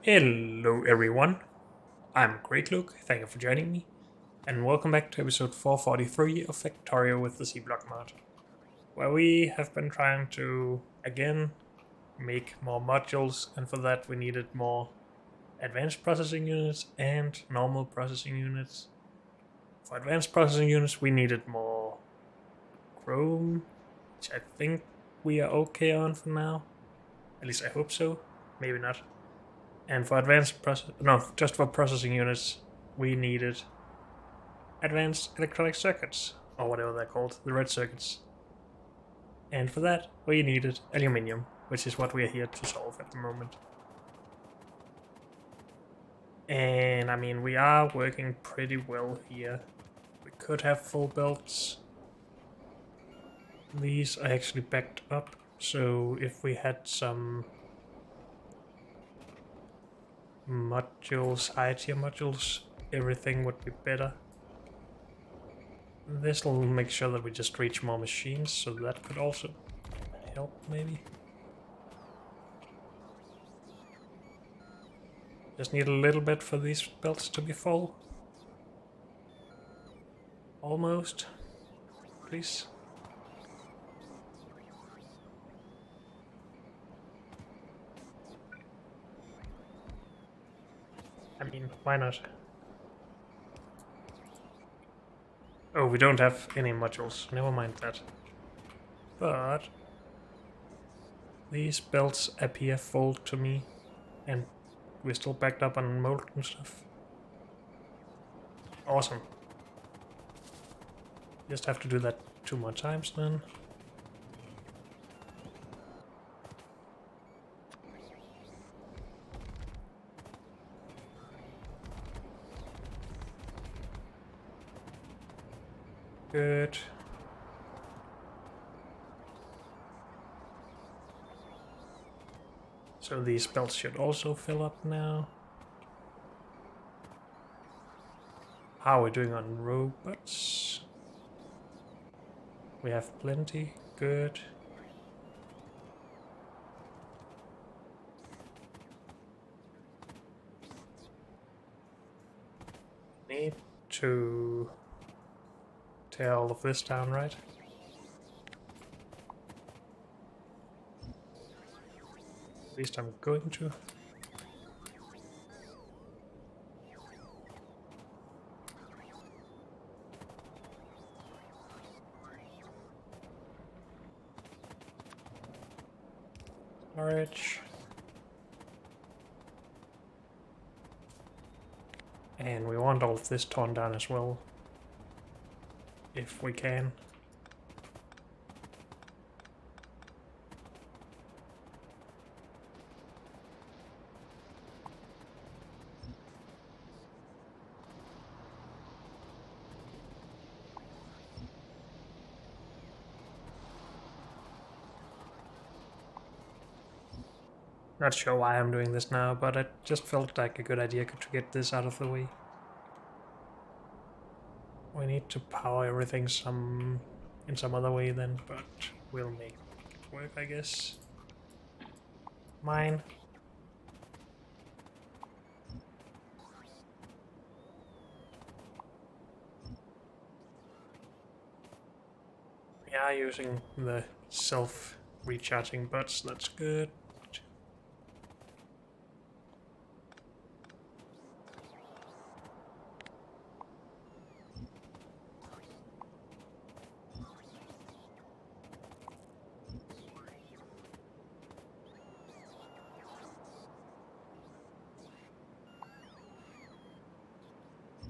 Hello everyone, I'm Great Luke, thank you for joining me, and welcome back to episode 443 of Factorio with the C-Block mod, where we have been trying to, again, make more modules, and for that we needed more advanced processing units and normal processing units. For advanced processing units we needed more chrome, which I think we are okay on for now, at least I hope so, maybe not. And for just for processing units, we needed advanced electronic circuits, or whatever they're called, the red circuits. And for that, we needed aluminium, which is what we are here to solve at the moment. And I mean, we are working pretty well here. We could have full belts. These are actually backed up, so if we had some modules, high tier modules, everything would be better. This will make sure that we just reach more machines, so that could also help, maybe. Just need a little bit for these belts to be full. Almost. Please. I mean, why not? Oh, we don't have any modules. Never mind that. But these belts appear full to me, and we're still backed up on molten stuff. Awesome. Just have to do that 2 more times then. Good. So these belts should also fill up now. How are we doing on robots? We have plenty. Good. Need to tear all of this down, right? At least I'm going to. Storage. And we want all of this torn down as well, if we can. Not sure why I'm doing this now, but it just felt like a good idea to get this out of the way. We need to power everything in some other way then, but we'll make it work, I guess. Mine. We are using the self-recharging butts, that's good.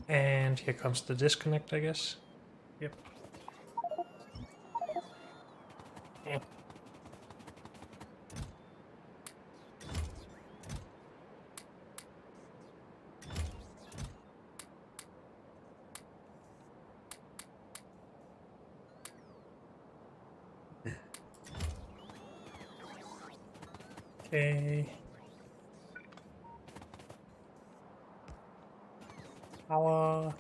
And here comes the disconnect, I guess. Yep. Yeah. Okay. Power.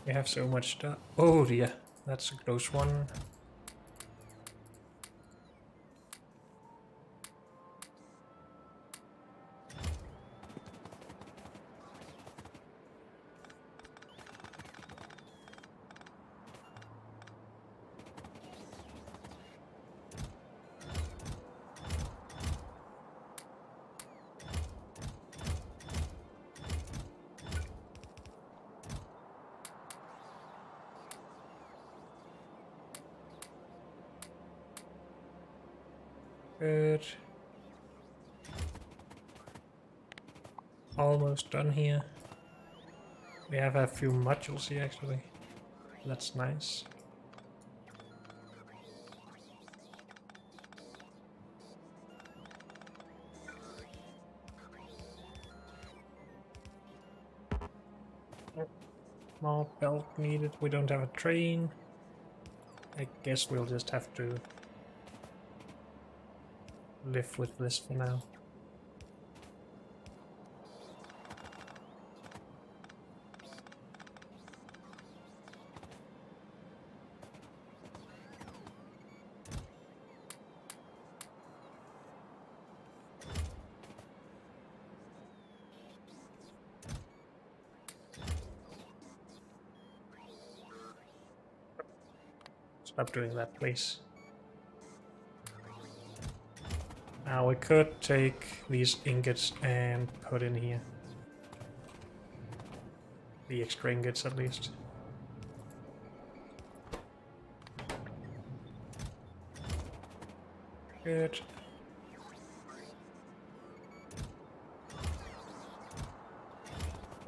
We have so much stuff. Oh dear, that's a close one. Good. Almost done here. We have a few modules here actually. That's nice. More belt needed. We don't have a train. I guess we'll just have to live with this for now. Stop doing that, please. Now we could take these ingots and put in here. The extra ingots at least. Good.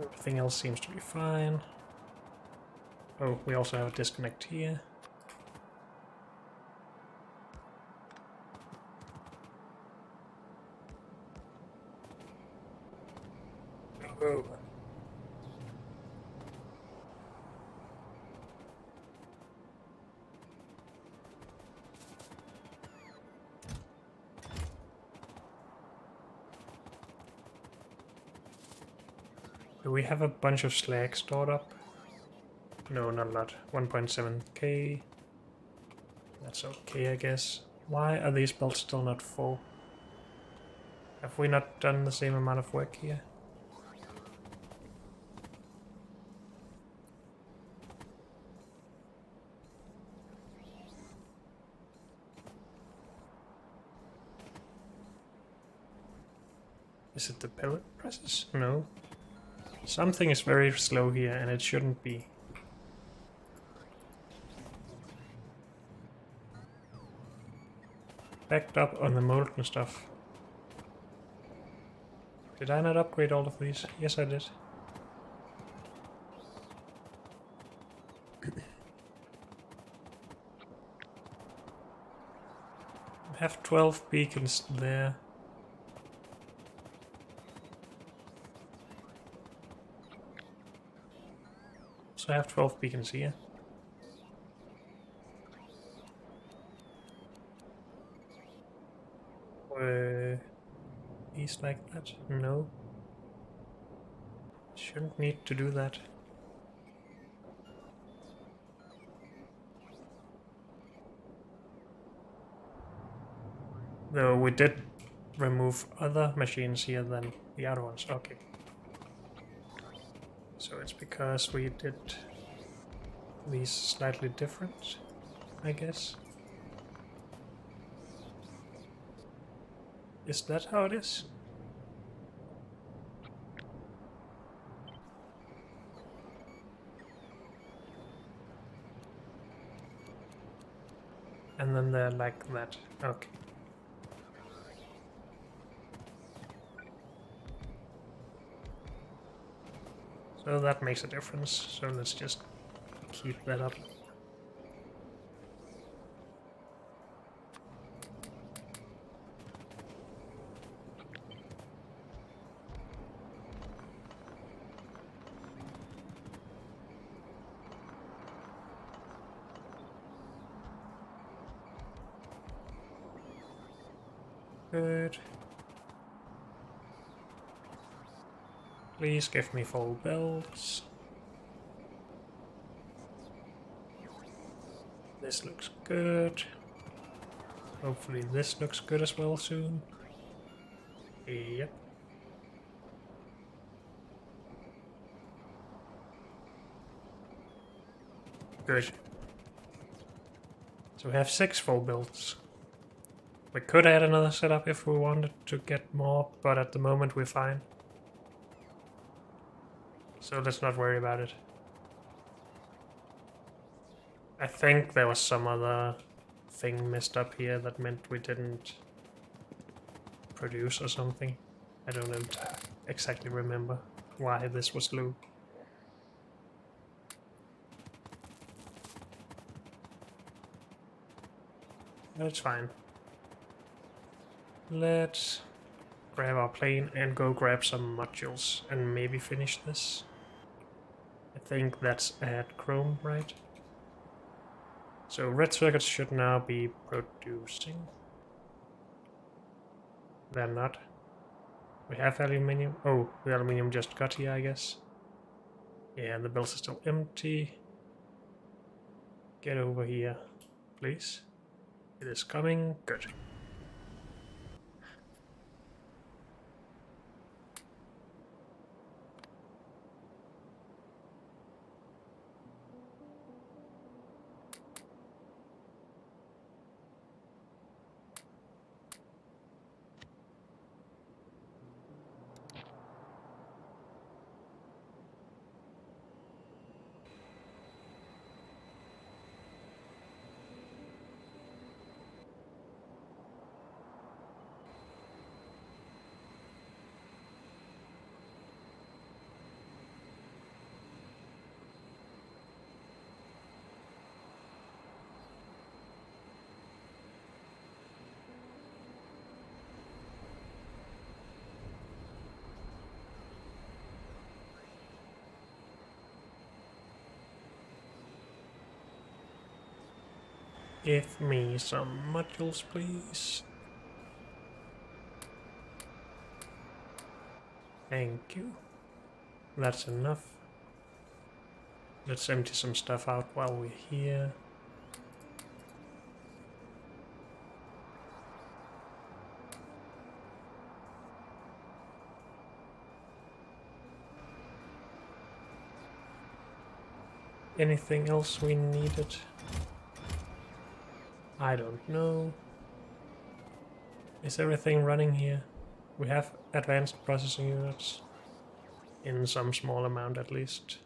Everything else seems to be fine. Oh, we also have a disconnect here. Oh. Do we have a bunch of slag stored up? No, not a lot. 1.7k. That's okay, I guess. Why are these belts still not full? Have we not done the same amount of work here? Is it the pellet presses? No. Something is very slow here and it shouldn't be. Backed up on the molten stuff. Did I not upgrade all of these? Yes, I did. I have 12 beacons there. So I have 12 beacons here. These like that? No. Shouldn't need to do that. Though we did remove other machines here than the other ones. Okay. So it's because we did these slightly different, I guess. Is that how it is? And then they're like that. Okay. So that makes a difference. So let's just keep that up. Good. Please give me full belts. This looks good. Hopefully this looks good as well soon. Yep. Good. So we have 6 full builds. We could add another setup if we wanted to get more, but at the moment we're fine. So let's not worry about it. I think there was some other thing messed up here that meant we didn't produce or something. I don't exactly remember why this was low. That's fine. Let's grab our plane and go grab some modules and maybe finish this. I think that's at Chrome, right? So red circuits should now be producing. They're not. We have aluminium. Oh, the aluminium just got here, I guess. Yeah, the bills are still empty. Get over here, please. It is coming. Good. Give me some modules, please. Thank you. That's enough. Let's empty some stuff out while we're here. Anything else we needed? I don't know. Is everything running here? We have advanced processing units. In some small amount at least.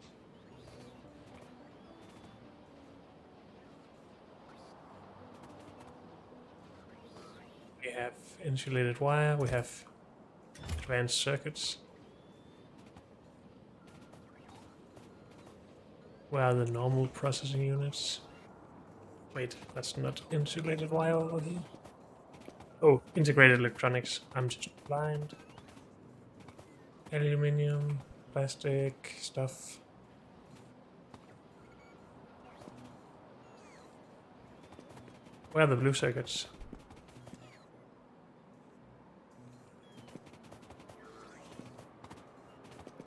We have insulated wire, we have advanced circuits. Where are the normal processing units? Wait, that's not insulated wire over here. Oh, integrated electronics. I'm just blind. Aluminium, plastic stuff. Where are the blue circuits?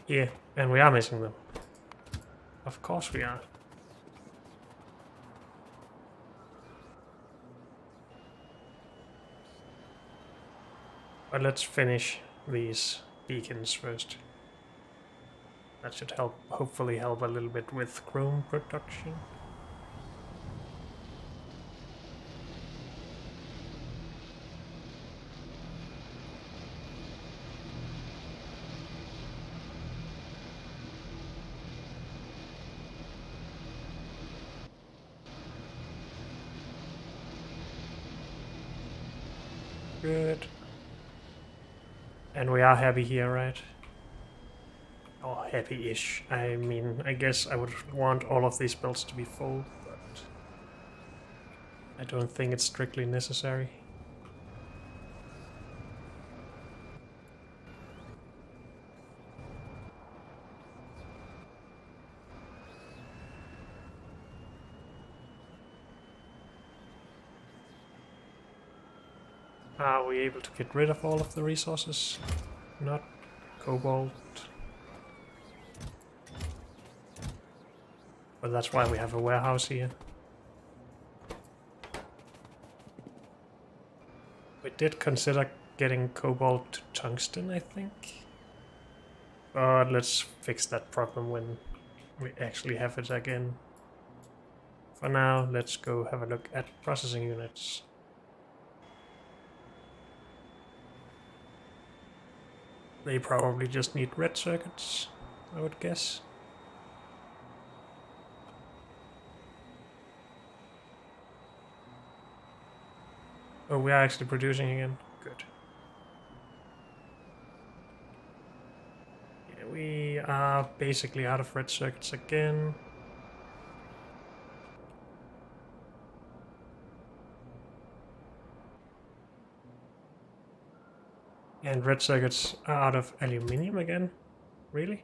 Yeah, and we are missing them. Of course we are. But let's finish these beacons first. That should help, hopefully help a little bit with chrome production. Good. And we are happy here, right? Or happy-ish. I mean, I guess I would want all of these builds to be full, but I don't think it's strictly necessary. Are we able to get rid of all of the resources? Not cobalt. But that's why we have a warehouse here. We did consider getting cobalt to tungsten, I think. But let's fix that problem when we actually have it again. For now, let's go have a look at processing units. They probably just need red circuits, I would guess. Oh, we are actually producing again. Good. Yeah, we are basically out of red circuits again. And red circuits are out of aluminium again? Really?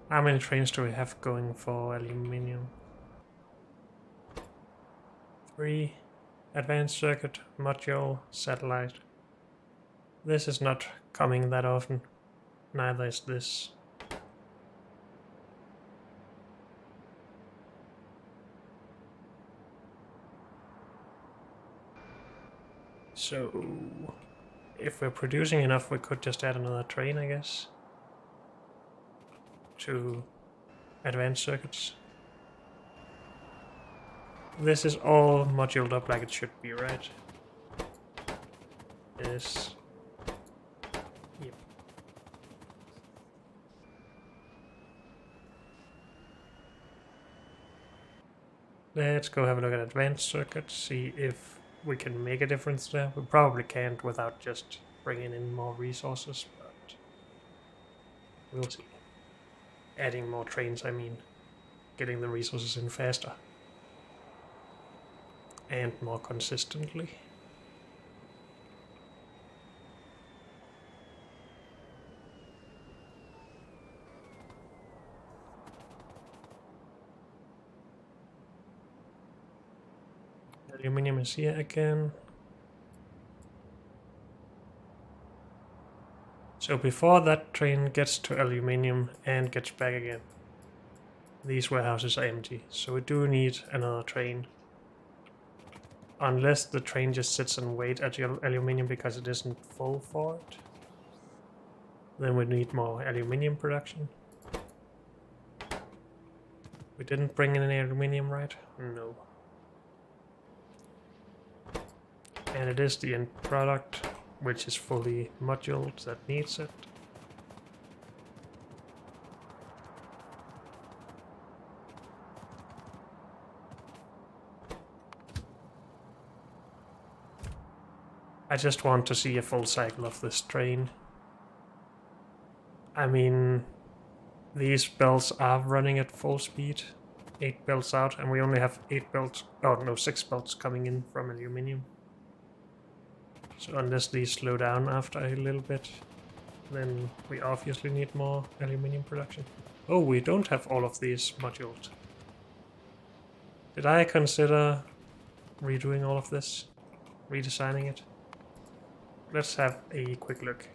How many trains do we have going for aluminium? 3. Advanced circuit, module, satellite. This is not coming that often. Neither is this. So, if we're producing enough, we could just add another train, I guess, to advanced circuits. This is all moduled up like it should be, right? Yes. Yep. Let's go have a look at advanced circuits, see if we can make a difference there. We probably can't without just bringing in more resources, but we'll see. Adding more trains, I mean. Getting the resources in faster. And more consistently. Aluminium is here again. So before that train gets to aluminium and gets back again, these warehouses are empty, so we do need another train. Unless the train just sits and waits at aluminium because it isn't full for it. Then we need more aluminium production. We didn't bring in any aluminium, right? No. And it is the end product, which is fully moduled, that needs it. I just want to see a full cycle of this train. I mean, these belts are running at full speed. 8 belts out, and we only have 8 belts, oh no, 6 belts coming in from aluminium. So unless these slow down after a little bit, then we obviously need more aluminium production. Oh, we don't have all of these moduled. Did I consider redoing all of this? Redesigning it? Let's have a quick look.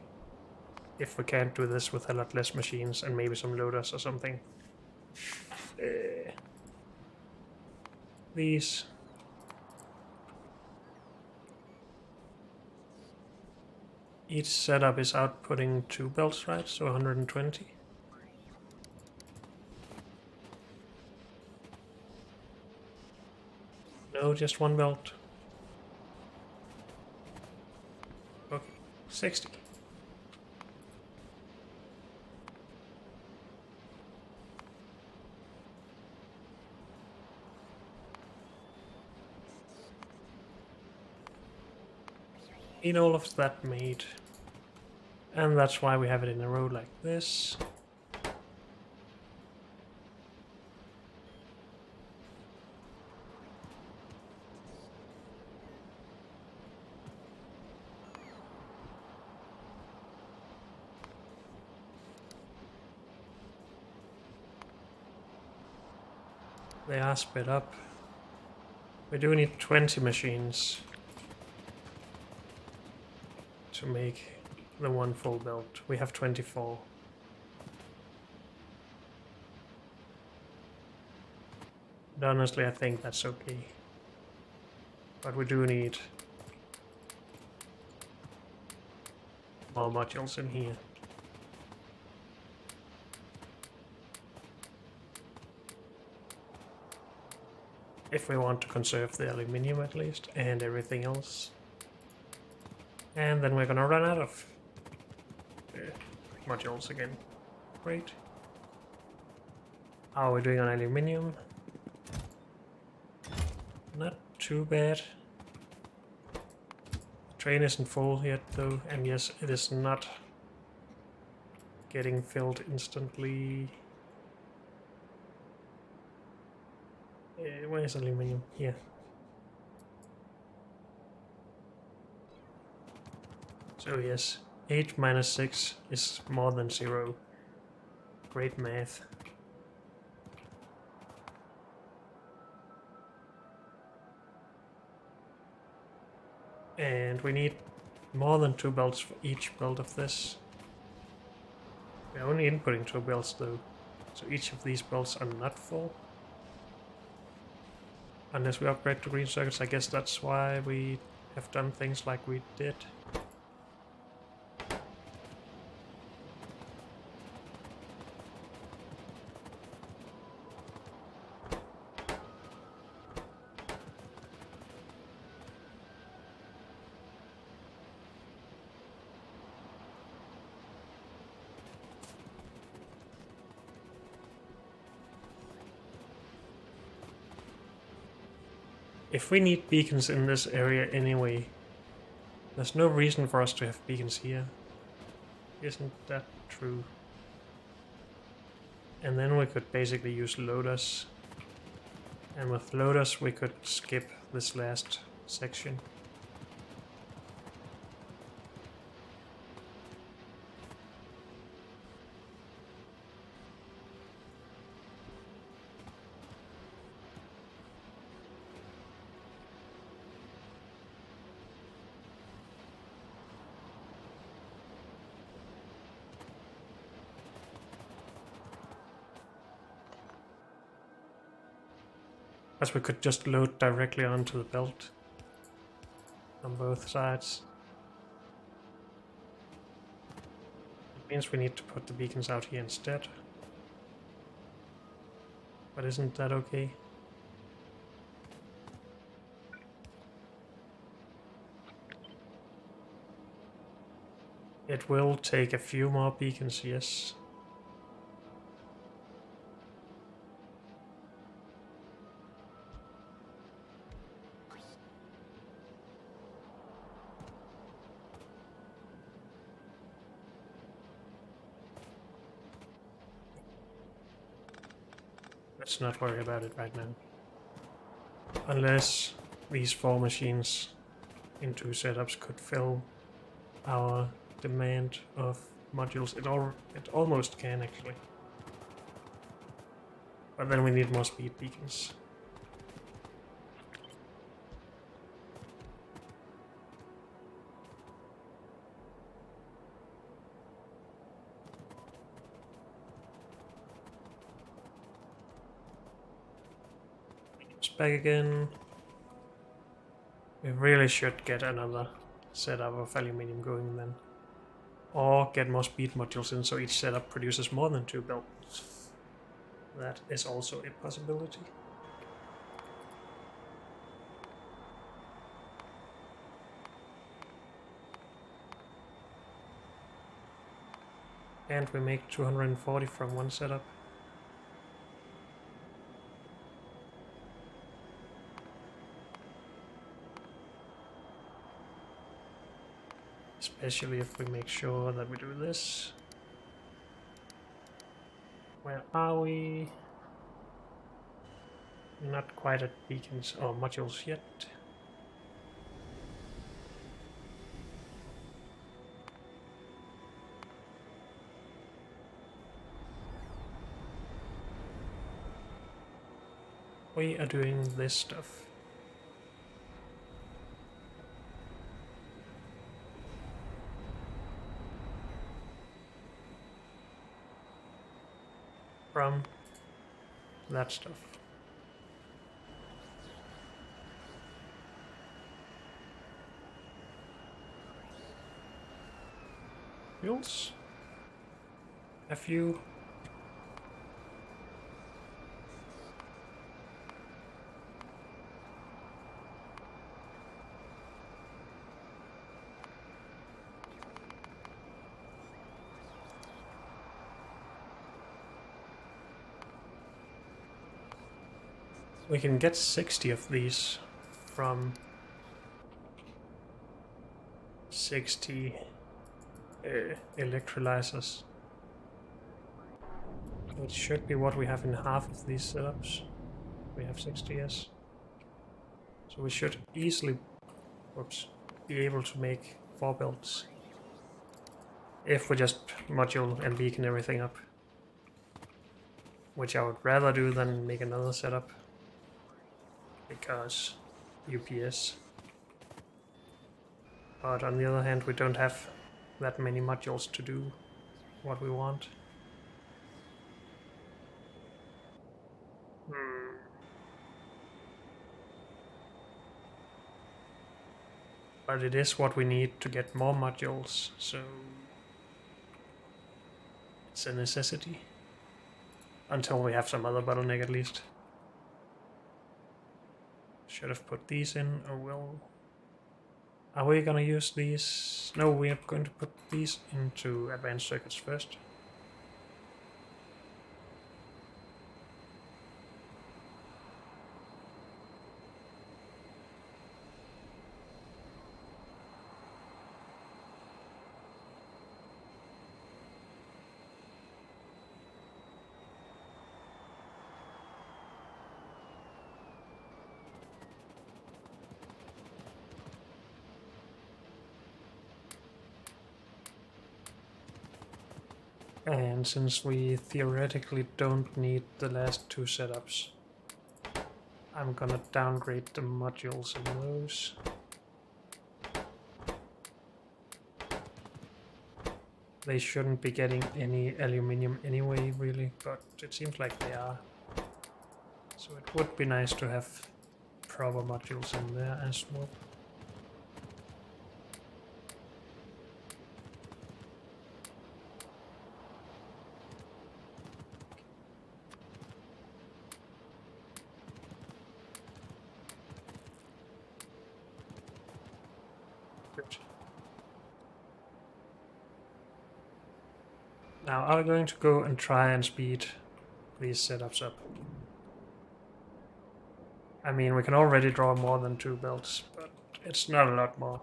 If we can't do this with a lot less machines and maybe some loaders or something. These. Each setup is outputting 2 belts, right? So 120. No, just 1 belt. Okay, 60. Need all of that made. And that's why we have it in a row like this. They are sped up. We do need 20 machines to make the one full build. We have 24. But honestly, I think that's okay. But we do need more modules in here. If we want to conserve the aluminium at least, and everything else. And then we're gonna run out of modules again. Great. How are we doing on aluminium? Not too bad. The train isn't full yet though, and yes, it is not getting filled instantly. Where is aluminium? Here. So yes, 8 minus 6 is more than 0. Great math. And we need more than 2 belts for each build of this. We're only inputting 2 belts though, so each of these belts are not full. Unless we upgrade to green circuits, I guess that's why we have done things like we did. If we need beacons in this area anyway, there's no reason for us to have beacons here. Isn't that true? And then we could basically use loaders. And with loaders we could skip this last section. As we could just load directly onto the belt on both sides. It means we need to put the beacons out here instead. But isn't that okay? It will take a few more beacons, yes. Let's not worry about it right now. Unless these 4 machines in 2 setups could fill our demand of modules. It almost can actually. But then we need more speed beacons. Back again. We really should get another setup of aluminium going then. Or get more speed modules in so each setup produces more than 2 belts. That is also a possibility. And we make 240 from one setup. Especially if we make sure that we do this. Where are we? Not quite at beacons or modules yet. We are doing this stuff. from that stuff. Fuels. A few. We can get 60 of these from 60 electrolyzers. It should be what we have in half of these setups. We have 60, yes. So we should easily be able to make 4 builds. If we just module and beacon everything up. Which I would rather do than make another setup. Because UPS. But on the other hand, we don't have that many modules to do what we want. But it is what we need to get more modules, so it's a necessity. Until we have some other bottleneck at least. Should have put these in, or will... Are we gonna use these? No, we are going to put these into advanced circuits first. And since we theoretically don't need the last 2 setups, I'm gonna downgrade the modules in those. They shouldn't be getting any aluminium anyway, really, but it seems like they are. So it would be nice to have proper modules in there as well. Now I'm going to go and try and speed these setups up. I mean, we can already draw more than 2 belts, but it's not a lot more.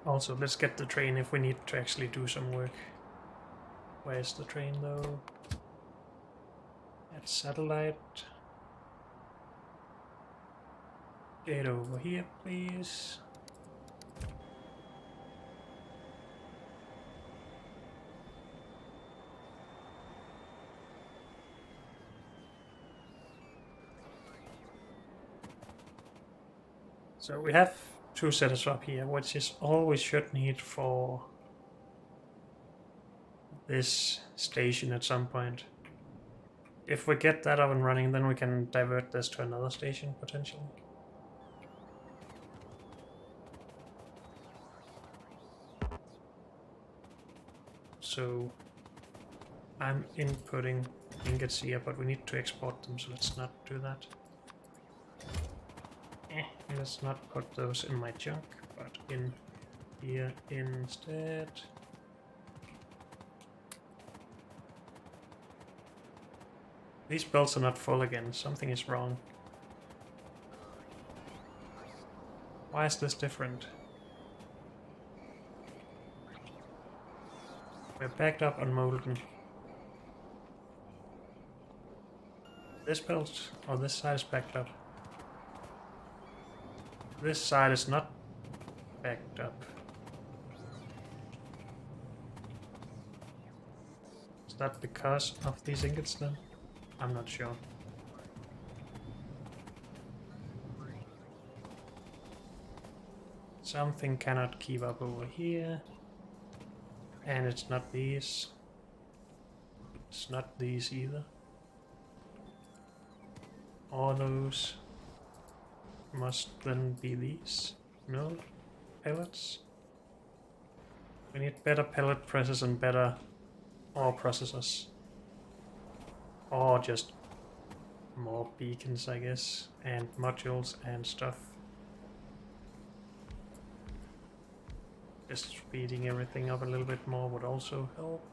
Also, let's get the train if we need to actually do some work. Where's the train though? At satellite. Get over here, please. So we have 2 setups up here, which is all we should need for this station at some point. If we get that up and running, then we can divert this to another station, potentially. So I'm inputting ingots here, but we need to export them, so let's not do that. Let's not put those in my junk, but in here instead. These belts are not full again. Something is wrong. Why is this different? We're backed up on molten. This belt, or this side is backed up. This side is not backed up. Is that because of these ingots then? I'm not sure. Something cannot keep up over here. And it's not these. It's not these either. All those must then be these. No? Pellets? We need better pellet presses and better ore processors. Or just more beacons, I guess. And modules and stuff. Just speeding everything up a little bit more would also help.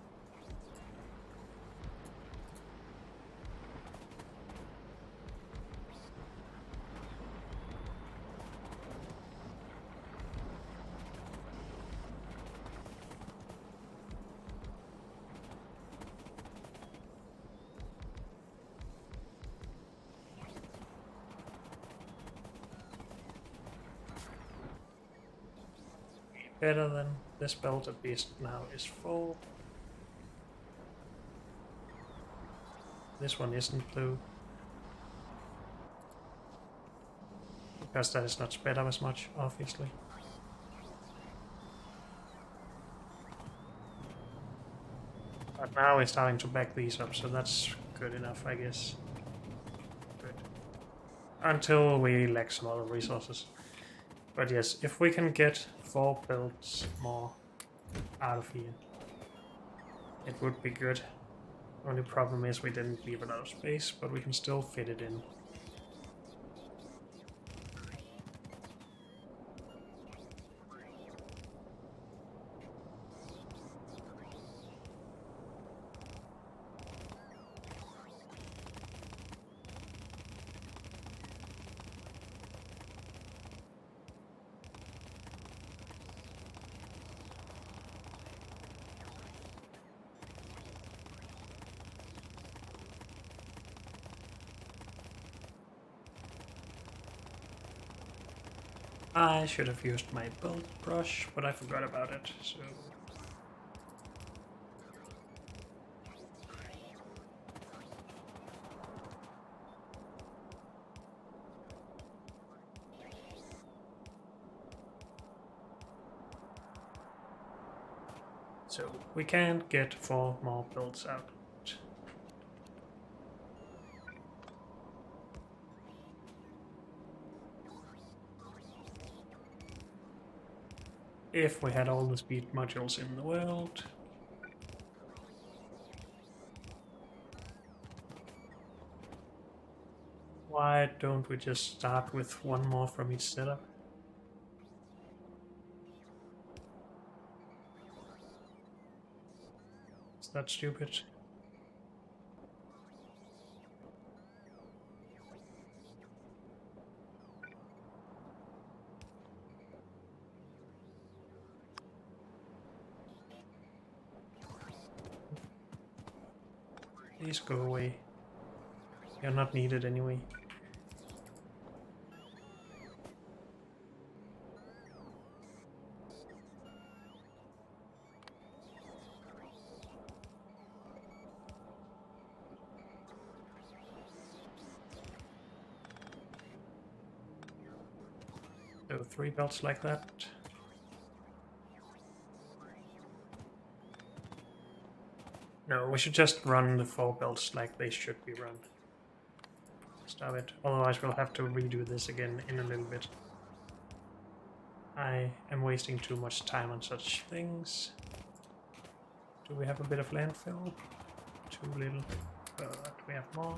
Better than this belt at least now is full. This one isn't blue. Because that is not sped up as much, obviously. But now we're starting to back these up, so that's good enough, I guess. Good. Until we lack some other resources. But yes, if we can get 4 belts more out of here, it would be good. Only problem is we didn't leave a lot of space, but we can still fit it in. I should have used my belt brush, but I forgot about it, so... So, we can't get 4 more belts out. If we had all the speed modules in the world. Why don't we just start with 1 more from each setup? Is that stupid? Please go away. You're not needed anyway. So 3 belts like that. No, we should just run the 4 belts like they should be run. Stop it. Otherwise we'll have to redo this again in a little bit. I am wasting too much time on such things. Do we have a bit of landfill? Too little. But we have more.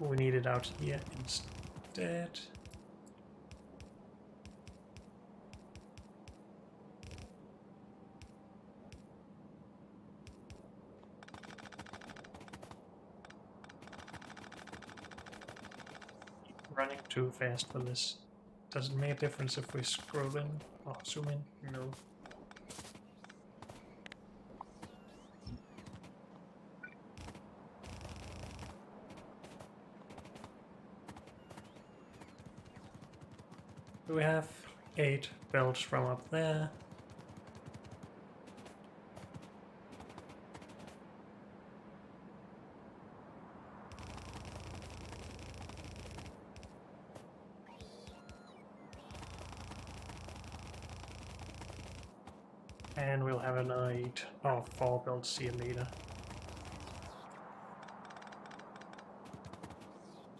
We need it out here instead. Running too fast for this. Does it make a difference if we scroll in or zoom in? No. So we have 8 belts from up there. And we'll have another 8 or 4 belts here later.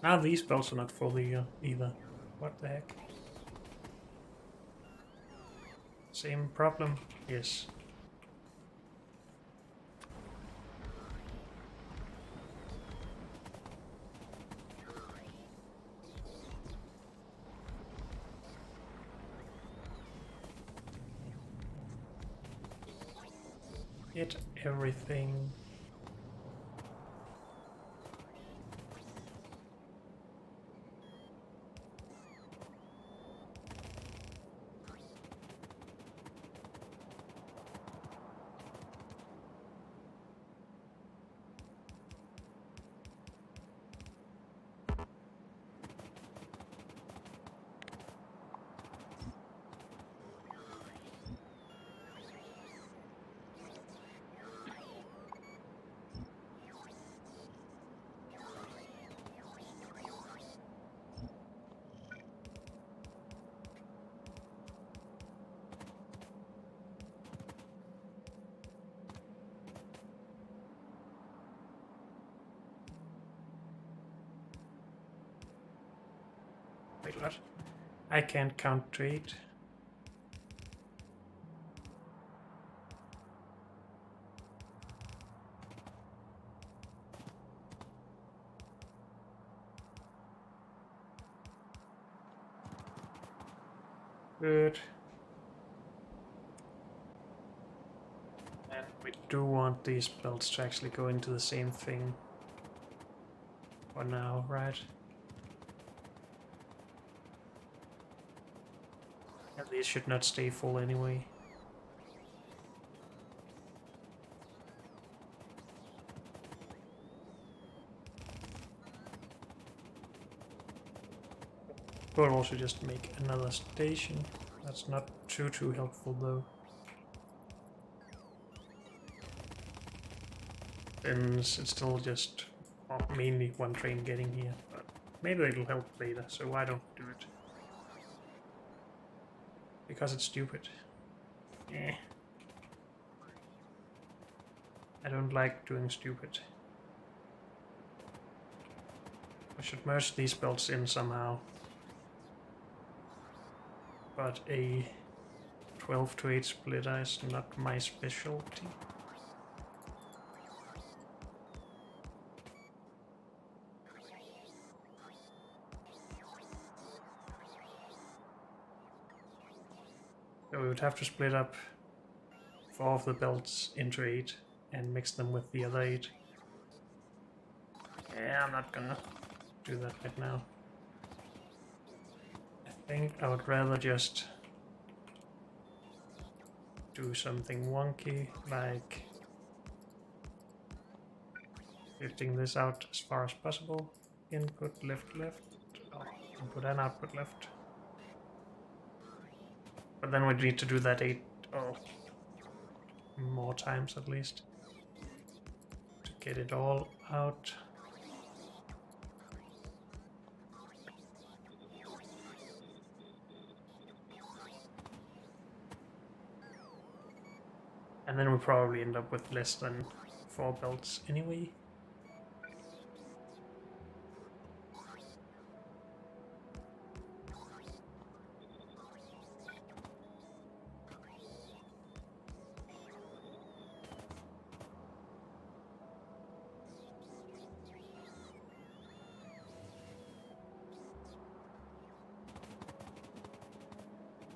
Now these belts are not fully either. What the heck? Same problem? Yes. Hit everything. Wait, what? I can't count to 8. Good. And we do want these belts to actually go into the same thing for now, right? And these should not stay full anyway. Could also just make another station. That's not too helpful though. Since it's still just mainly one train getting here, but maybe it'll help later, so why don't we do it? Because it's stupid. Eh. I don't like doing stupid. I should merge these belts in somehow. But a 12 to 8 splitter is not my specialty. So we would have to split up 4 of the belts into 8 and mix them with the other 8. Yeah, I'm not gonna do that right now. I think I would rather just do something wonky, like lifting this out as far as possible. Input left, oh, input and output left. But then we need to do that 8 or more times at least to get it all out. And then we'll probably end up with less than 4 belts anyway.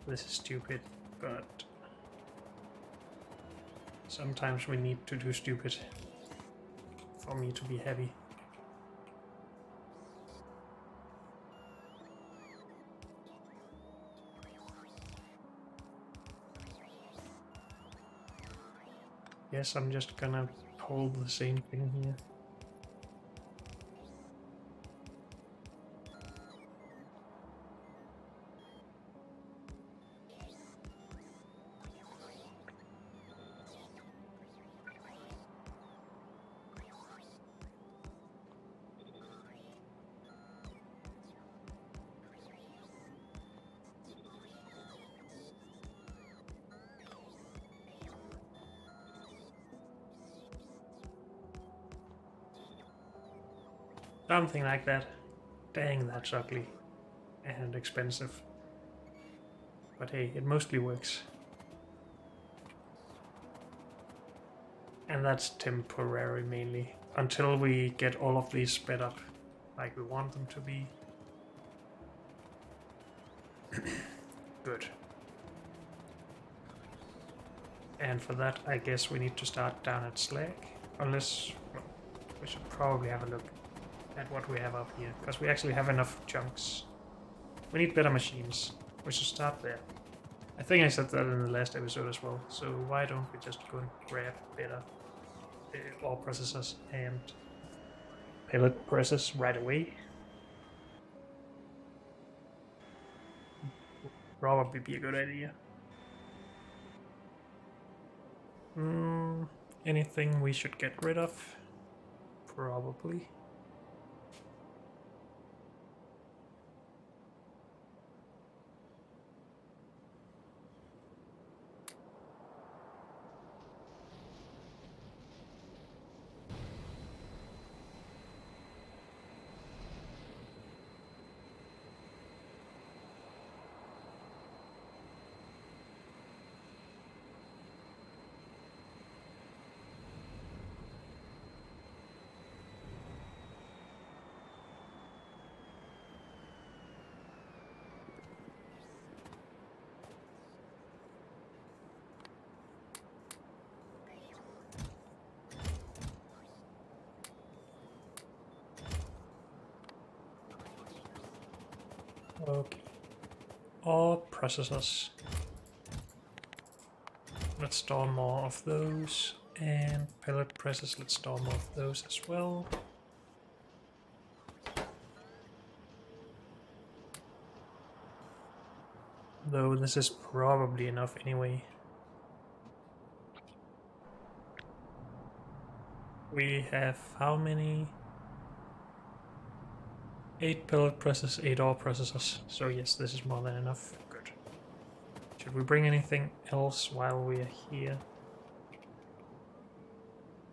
This is stupid, but sometimes we need to do stupid for me to be happy. Yes, I'm just gonna hold the same thing here. Something like that. Dang, that's ugly. And expensive. But hey, it mostly works. And that's temporary mainly. Until we get all of these sped up like we want them to be. Good. And for that, I guess we need to start down at Slag. Unless, well, we should probably have a look at what we have up here. Because we actually have enough chunks. We need better machines. We should start there. I think I said that in the last episode as well. So why don't we just go and grab better ore processors and pellet presses right away? Probably be a good idea. Anything we should get rid of? Probably. Okay. Ore processors. Let's store more of those. And pellet presses, let's store more of those as well. Though this is probably enough anyway. We have how many? 8 pellet presses, 8 ore processors. So yes, this is more than enough. Good. Should we bring anything else while we are here?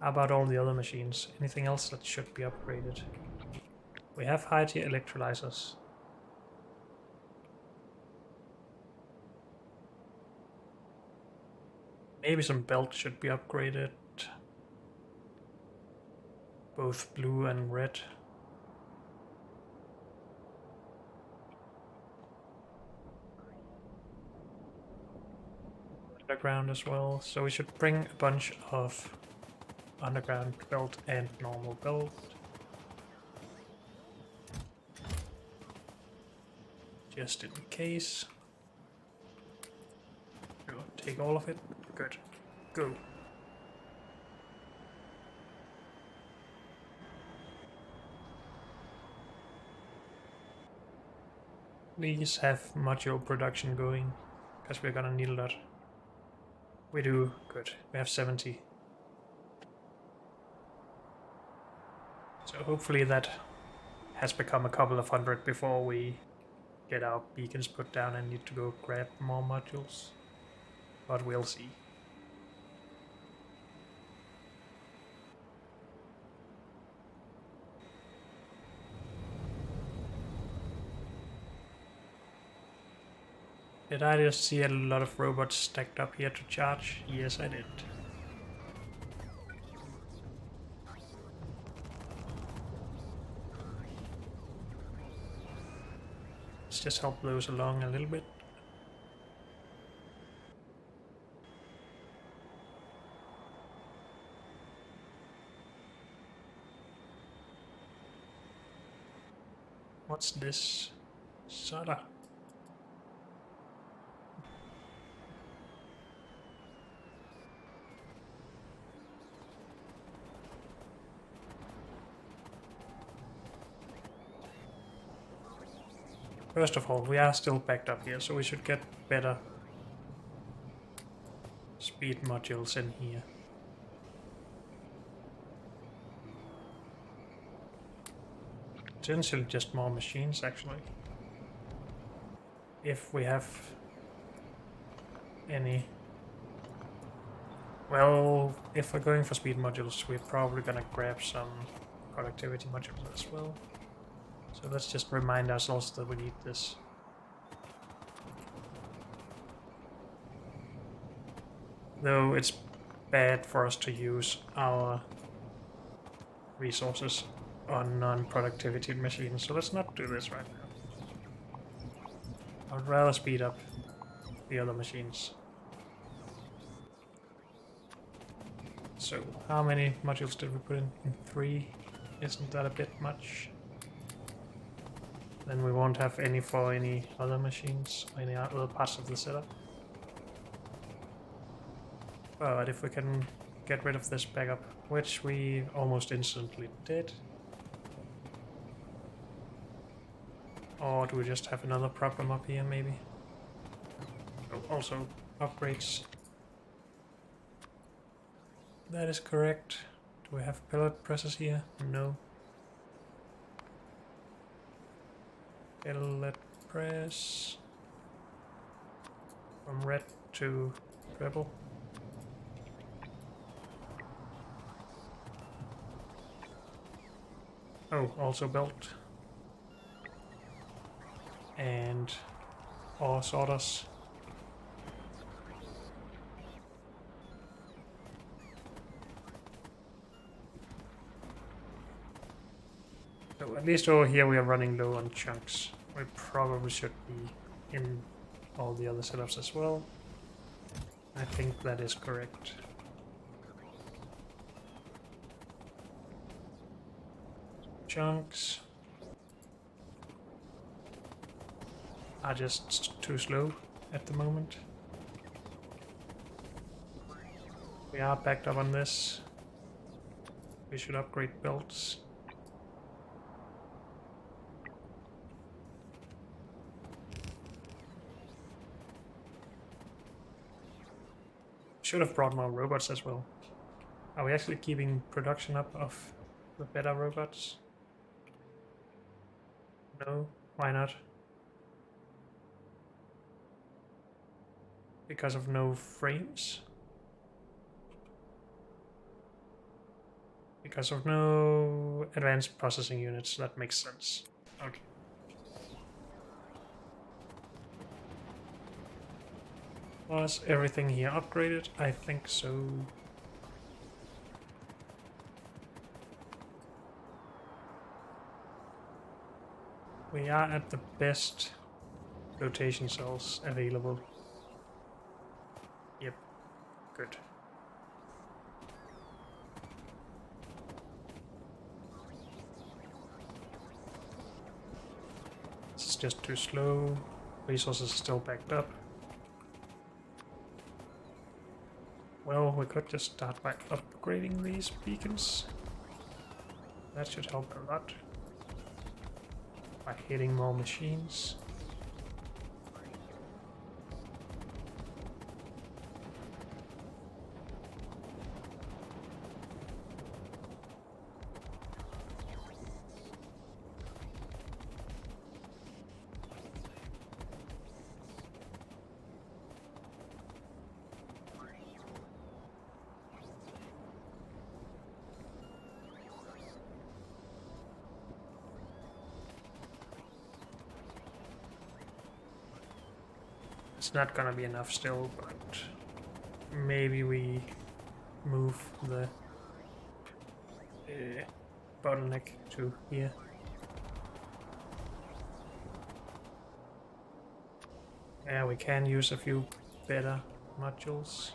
How about all the other machines? Anything else that should be upgraded? We have high tier electrolyzers. Maybe some belts should be upgraded. Both blue and red. Underground as well, so we should bring a bunch of underground belt and normal belt. Just in case. Take all of it. Good. Go. Please have module production going, because we're gonna need a lot. We do. Good. We have 70. So hopefully that has become a couple of hundred before we get our beacons put down and need to go grab more modules. But we'll see. Did I just see a lot of robots stacked up here to charge? Yes, I did. Let's just help those along a little bit. What's this? Soda. First of all, we are still backed up here, so we should get better speed modules in here. Potentially just more machines, actually. If we have any. Well, if we're going for speed modules, we're probably gonna grab some productivity modules as well. So let's just remind ourselves that we need this. Though it's bad for us to use our resources on non-productivity machines, so let's not do this right now. I'd rather speed up the other machines. So, how many modules did we put in? 3? Isn't that a bit much? Then we won't have any for any other machines, or any other parts of the setup. But if we can get rid of this backup, which we almost instantly did. Or do we just have another problem up here, maybe? Oh, also upgrades. That is correct. Do we have pellet presses here? No. Pellet press. From red to purple. Oh, also belt. And ore sorters. So at least over here we are running low on chunks. We probably should be in all the other setups as well. I think that is correct. Chunks are just too slow at the moment. We are backed up on this. We should upgrade belts. Should have brought more robots as well. Are we actually keeping production up of the better robots? No, why not? Because of no frames? Because of no advanced processing units, that makes sense. Okay. Was everything here upgraded? I think so. We are at the best flotation cells available. Yep, good. This is just too slow. Resources are still backed up. Well, we could just start by upgrading these beacons. That should help a lot. By hitting more machines. It's not gonna be enough still, but maybe we move the bottleneck to here. Yeah, we can use a few better modules.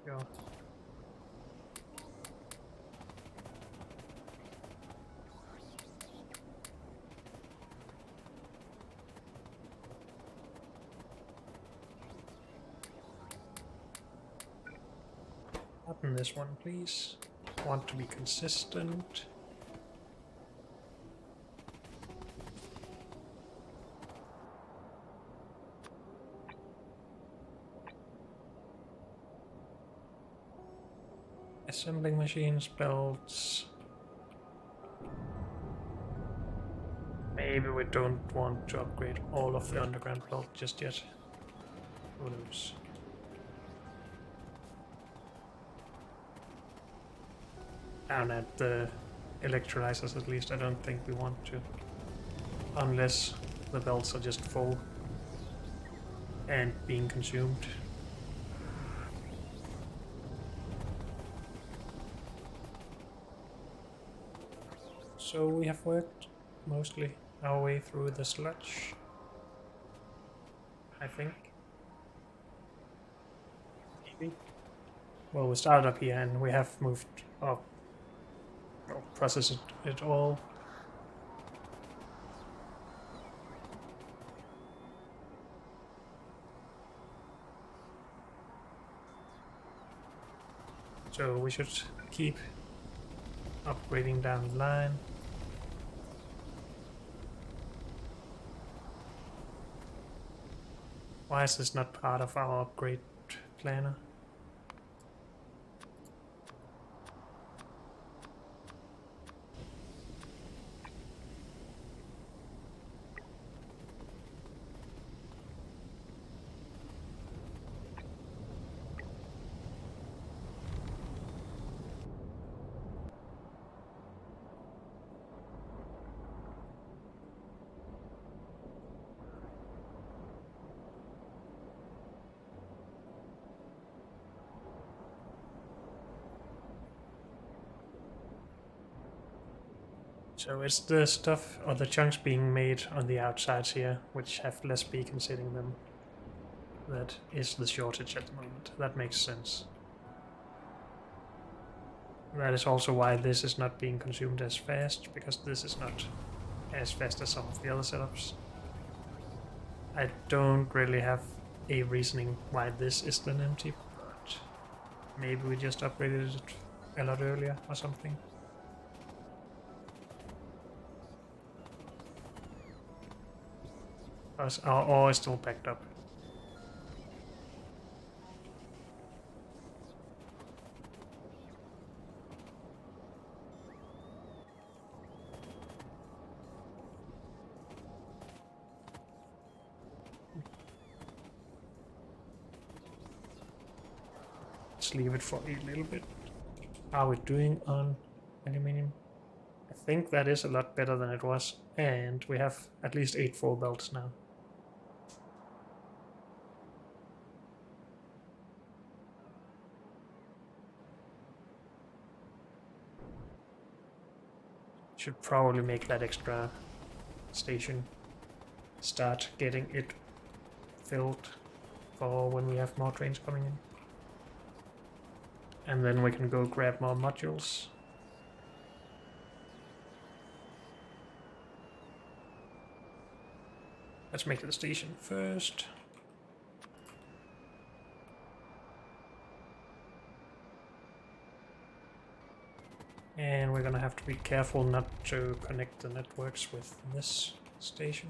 Go. Open this one, please. Want to be consistent. Assembling machines, belts. Maybe we don't want to upgrade all of the underground belt just yet. Who knows? down at the electrolyzers at least. I don't think we want to. Unless the belts are just full and being consumed. So we have worked mostly our way through the sludge, I think. Maybe. Well, we started up here and we have moved up, well, processed it all. So we should keep upgrading down the line. Why is this not part of our upgrade planner? So it's the stuff or the chunks being made on the outsides here, which have less beacons hitting them. That is the shortage at the moment. That makes sense. That is also why this is not being consumed as fast, because this is not as fast as some of the other setups. I don't really have a reasoning why this is then empty, but maybe we just upgraded it a lot earlier or something. Because our ore is still backed up. Let's leave it for a little bit. How are we doing on aluminium? I think that is a lot better than it was, and we have at least 8 full belts now. Should probably make that extra station start getting it filled for when we have more trains coming in. And then we can go grab more modules. Let's make the station first. And we're gonna have to be careful not to connect the networks with this station.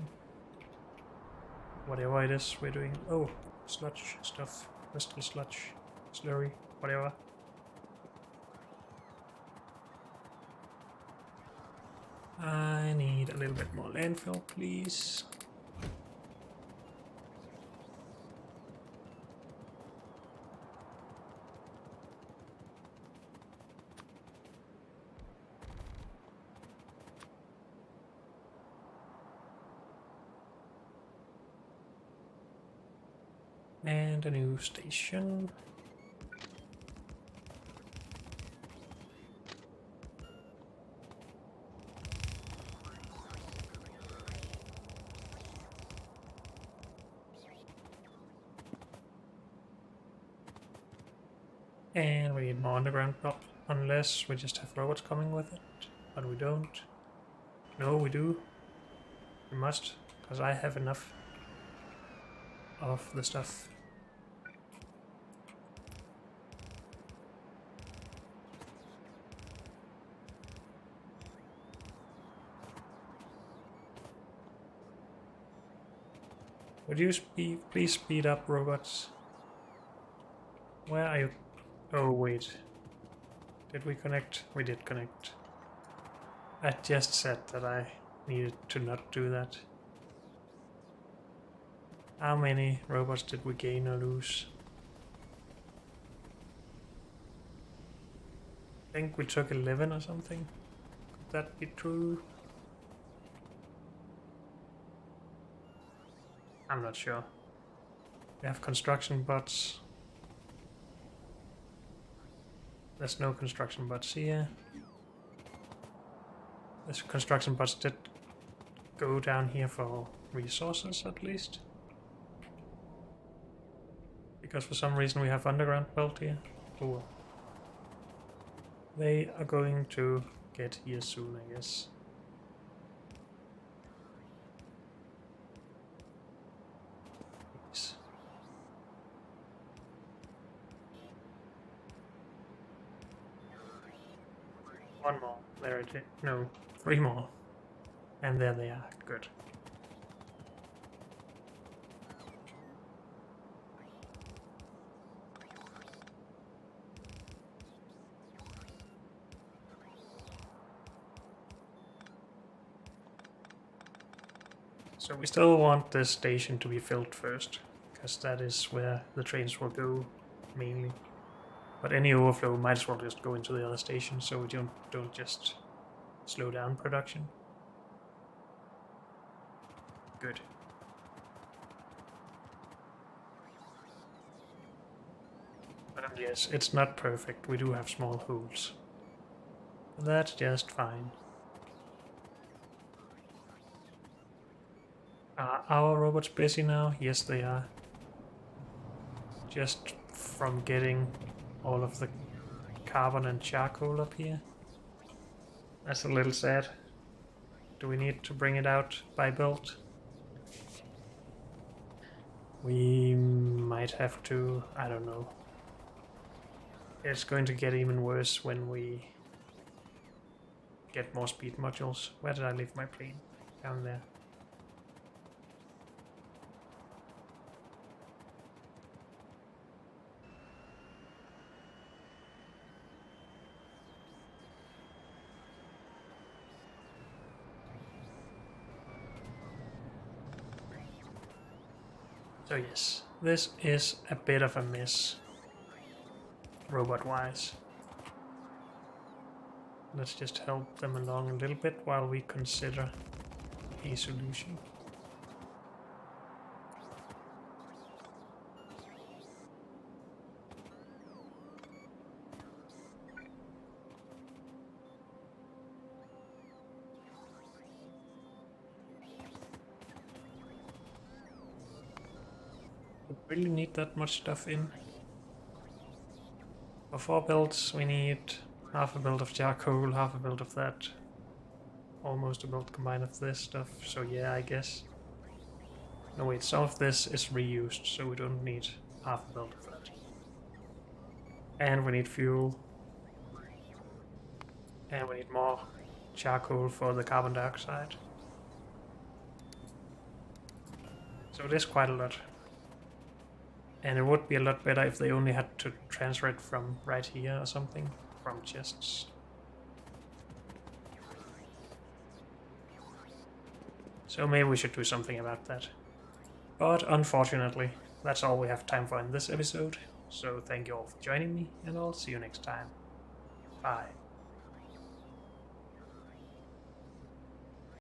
Whatever it is we're doing. Oh, sludge stuff. Crystal sludge. Slurry. Whatever. I need a little bit more landfill, please. And a new station. And we need more underground pop, unless we just have robots coming with it. But we don't. No, we do. We must, because I have enough of the stuff. Would you please speed up, robots? Where are you? Oh, wait. Did we connect? We did connect. I just said that I needed to not do that. How many robots did we gain or lose? think we took 11 or something. Could that be true? I'm not sure. We have construction bots. There's no construction bots here. This construction bots did go down here for resources at least. Because for some reason we have underground belt here. Oh. They are going to get here soon, I guess. Please. One more. There it is. No, 3 more. And there they are. Good. So we still want this station to be filled first, because that is where the trains will go mainly. But any overflow might as well just go into the other station, so we don't just slow down production. Good. But yes, it's not perfect. We do have small holes. But that's just fine. Are our robots busy now? Yes, they are. Just from getting all of the carbon and charcoal up here. That's a little sad. Do we need to bring it out by belt? We might have to, I don't know. It's going to get even worse when we get more speed modules. Where did I leave my plane? Down there. So yes, this is a bit of a mess, robot-wise. Let's just help them along a little bit while we consider a solution. Really need that much stuff in. For 4 builds we need half a build of charcoal, half a build of that. Almost a build combined of this stuff, so yeah, I guess. No wait, some of this is reused, so we don't need half a build of that. And we need fuel. And we need more charcoal for the carbon dioxide. So it is quite a lot. And it would be a lot better if they only had to transfer it from right here or something, from chests. So maybe we should do something about that. But unfortunately, that's all we have time for in this episode. So thank you all for joining me, and I'll see you next time. Bye.